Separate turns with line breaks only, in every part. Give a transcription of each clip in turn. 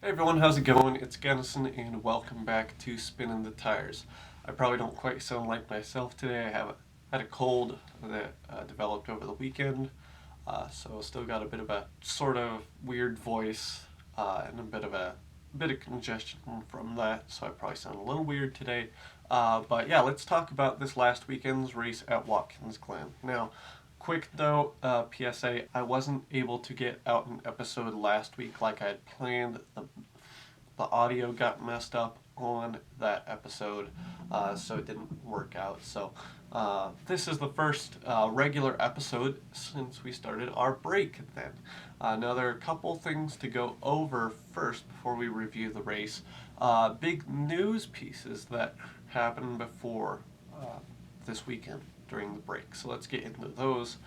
Hey everyone, how's it going? It's Gunnison and welcome back to Spinnin the Tires. I probably don't quite sound like myself today. I have had a cold that developed over the weekend, so still got a bit of a sort of weird voice and a bit of congestion from that, so I probably sound a little weird today. But yeah, let's talk about this last weekend's race at Watkins Glen. Now, quick note, PSA, I wasn't able to get out an episode last week like I had planned. The audio got messed up on that episode, so it didn't work out. So this is the first regular episode since we started our break then. Now there are a couple things to go over first before we review the race. Big news pieces that happened before this weekend during the break. So let's get into those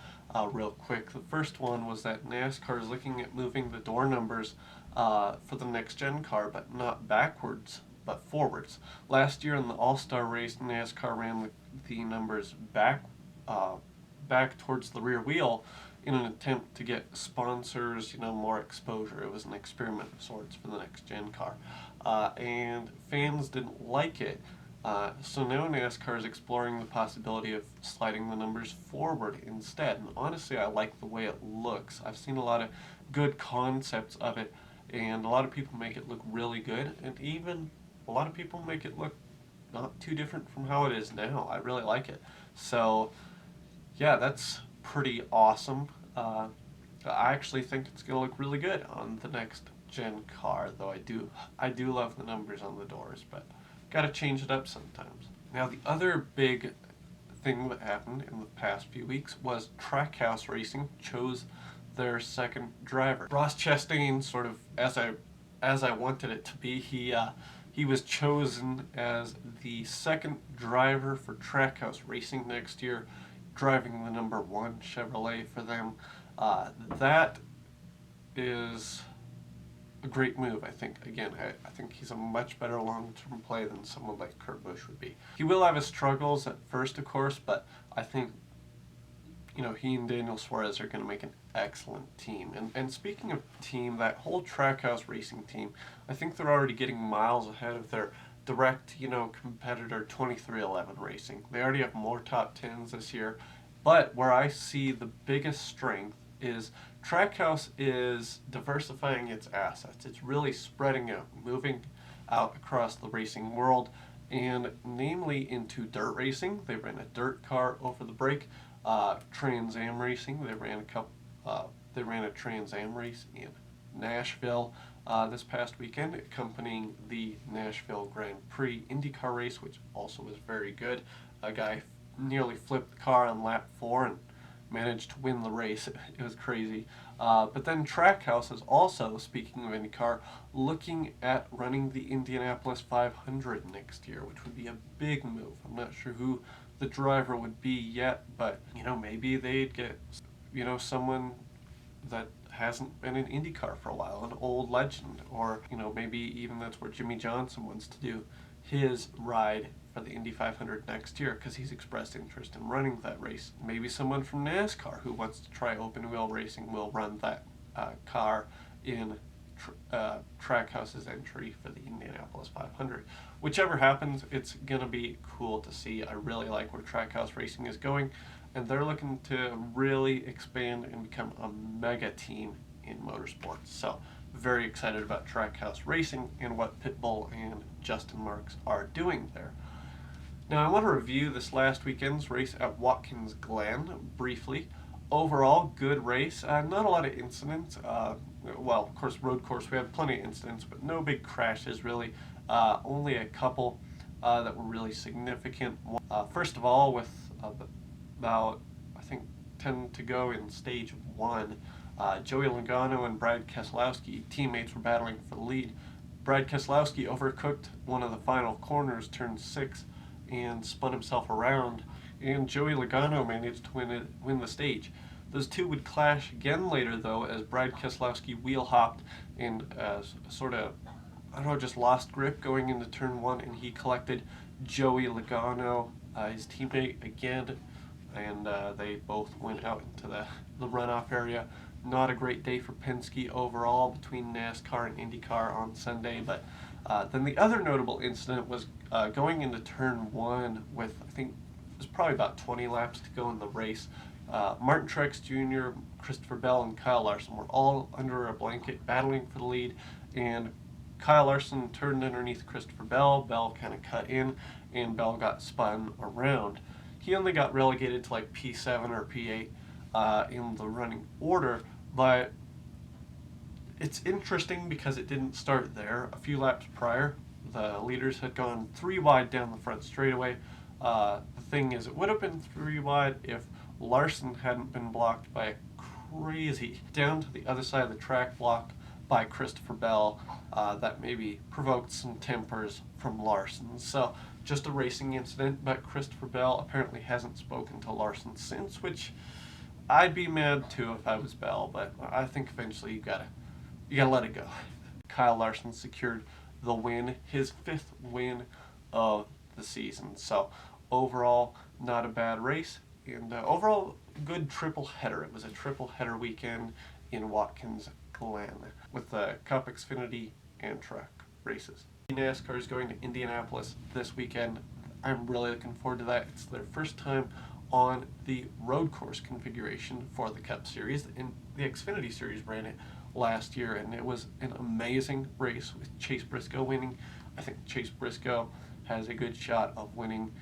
real quick. The first one was that NASCAR is looking at moving the door numbers for the next gen car, but not backwards, but forwards. Last year in the All-Star race, NASCAR ran the numbers back towards the rear wheel in an attempt to get sponsors, more exposure. It was an experiment of sorts for the next gen car, and fans didn't like it. So now NASCAR is exploring the possibility of sliding the numbers forward instead. And honestly, I like the way it looks. I've seen a lot of good concepts of it, and a lot of people make it look really good, and even a lot of people make it look not too different from how it is now. I really like it. So, yeah, that's pretty awesome. I actually think it's going to look really good on the next gen car, though I do love the numbers on the doors, but gotta change it up sometimes. Now, the other big thing that happened in the past few weeks was Trackhouse Racing chose their second driver. Ross Chastain, sort of as I wanted it to be, he was chosen as the second driver for Trackhouse Racing next year, driving the number 1 Chevrolet for them. That is a great move, I think. Again, I think he's a much better long-term play than someone like Kurt Busch would be. He will have his struggles at first, of course, but I think he and Daniel Suarez are going to make an excellent team. And speaking of team, that whole Trackhouse Racing team, I think they're already getting miles ahead of their direct, competitor 2311 Racing. They already have more top 10s this year. But where I see the biggest strength is Trackhouse is diversifying its assets. It's really spreading out, moving out across the racing world, and namely into dirt racing. They ran a dirt car over the break. Trans Am racing. They ran a Trans Am race in Nashville this past weekend, accompanying the Nashville Grand Prix IndyCar race, which also was very good. A guy nearly flipped the car on lap 4 and managed to win the race. It was crazy. But then Trackhouse is also, speaking of IndyCar, looking at running the Indianapolis 500 next year, which would be a big move. I'm not sure who the driver would be yet, but maybe they'd get someone that hasn't been in IndyCar for a while, an old legend, or maybe even that's where Jimmy Johnson wants to do his ride for the Indy 500 next year, because he's expressed interest in running that race. Maybe someone from NASCAR who wants to try open wheel racing will run that car in Trackhouse's entry for the Indianapolis 500. Whichever happens, it's going to be cool to see. I really like where Trackhouse Racing is going, and they're looking to really expand and become a mega team in motorsports. So, very excited about Trackhouse Racing and what Pitbull and Justin Marks are doing there. Now, I want to review this last weekend's race at Watkins Glen briefly. Overall, good race. Not a lot of incidents. Well, of course, road course, we had plenty of incidents, but no big crashes, really. Only a couple that were really significant. First of all, with about, I think, 10 to go in stage 1, Joey Logano and Brad Keselowski, teammates, were battling for the lead. Brad Keselowski overcooked one of the final corners, turn 6, and spun himself around, and Joey Logano managed to win the stage. Those two would clash again later, though, as Brad Keselowski wheel hopped and sort of, just lost grip going into turn 1, and he collected Joey Logano, his teammate, again, and they both went out into the runoff area. not a great day for Penske overall between NASCAR and IndyCar on Sunday. But then the other notable incident was going into turn one with, I think it was probably about 20 laps to go in the race. Martin Truex Jr., Christopher Bell, and Kyle Larson were all under a blanket battling for the lead, and Kyle Larson turned underneath Christopher Bell. Bell kind of cut in, and Bell got spun around. He only got relegated to like P7 or P8 in the running order, but it's interesting because it didn't start there. A few laps prior, the leaders had gone 3 wide down the front straightaway. The thing is, it would have been 3 wide if Larson hadn't been blocked by a crazy down to the other side of the track block by Christopher Bell that maybe provoked some tempers from Larson. So just a racing incident, but Christopher Bell apparently hasn't spoken to Larson since, which I'd be mad too if I was Bell, but I think eventually you gotta let it go. Kyle Larson secured the win, his 5th win of the season. So overall, not a bad race, and overall good triple header. It was a triple header weekend in Watkins Glen with the Cup, Xfinity, and truck races. NASCAR is going to Indianapolis this weekend. I'm really looking forward to that. It's their first time on the road course configuration for the Cup Series, and the Xfinity Series ran it last year, and it was an amazing race with Chase Briscoe winning. I think Chase Briscoe has a good shot of winning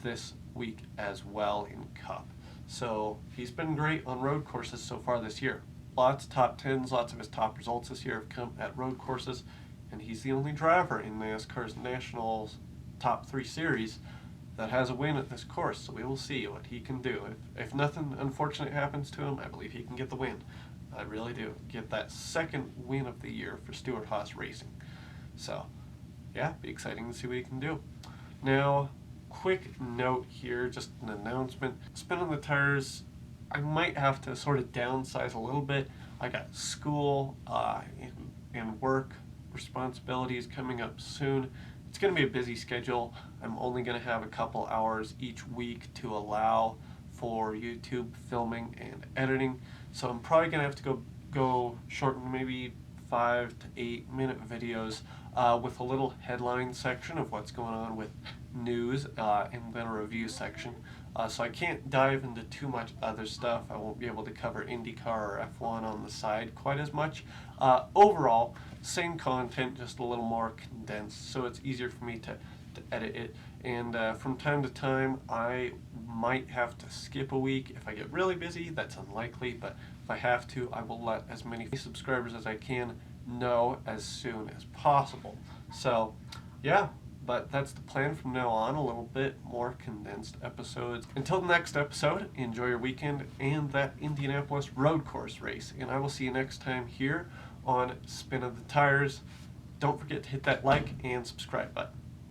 this week as well in Cup. So he's been great on road courses so far this year. Lots of top 10s, lots of his top results this year have come at road courses, and he's the only driver in NASCAR's Nationals top 3 series that has a win at this course. So we will see what he can do. If nothing unfortunate happens to him, I believe he can get the win. I really do. Get that 2nd win of the year for Stewart-Haas Racing. So yeah, be exciting to see what he can do. Now, quick note here, just an announcement. Spinnin the Tires, I might have to sort of downsize a little bit. I got school and work responsibilities coming up soon. It's going to be a busy schedule. I'm only going to have a couple hours each week to allow for YouTube filming and editing. So I'm probably going to have to go shorten maybe 5 to 8 minute videos with a little headline section of what's going on with news and then a review section. So I can't dive into too much other stuff. I won't be able to cover IndyCar or F1 on the side quite as much. Overall, same content, just a little more condensed, so it's easier for me to edit it. And from time to time, I might have to skip a week if I get really busy. That's unlikely, but if I have to, I will let as many subscribers as I can know as soon as possible. So yeah, but that's the plan from now on, a little bit more condensed episodes. Until the next episode, enjoy your weekend and that Indianapolis road course race, and I will see you next time here on Spinnin the Tires. Don't forget to hit that like and subscribe button.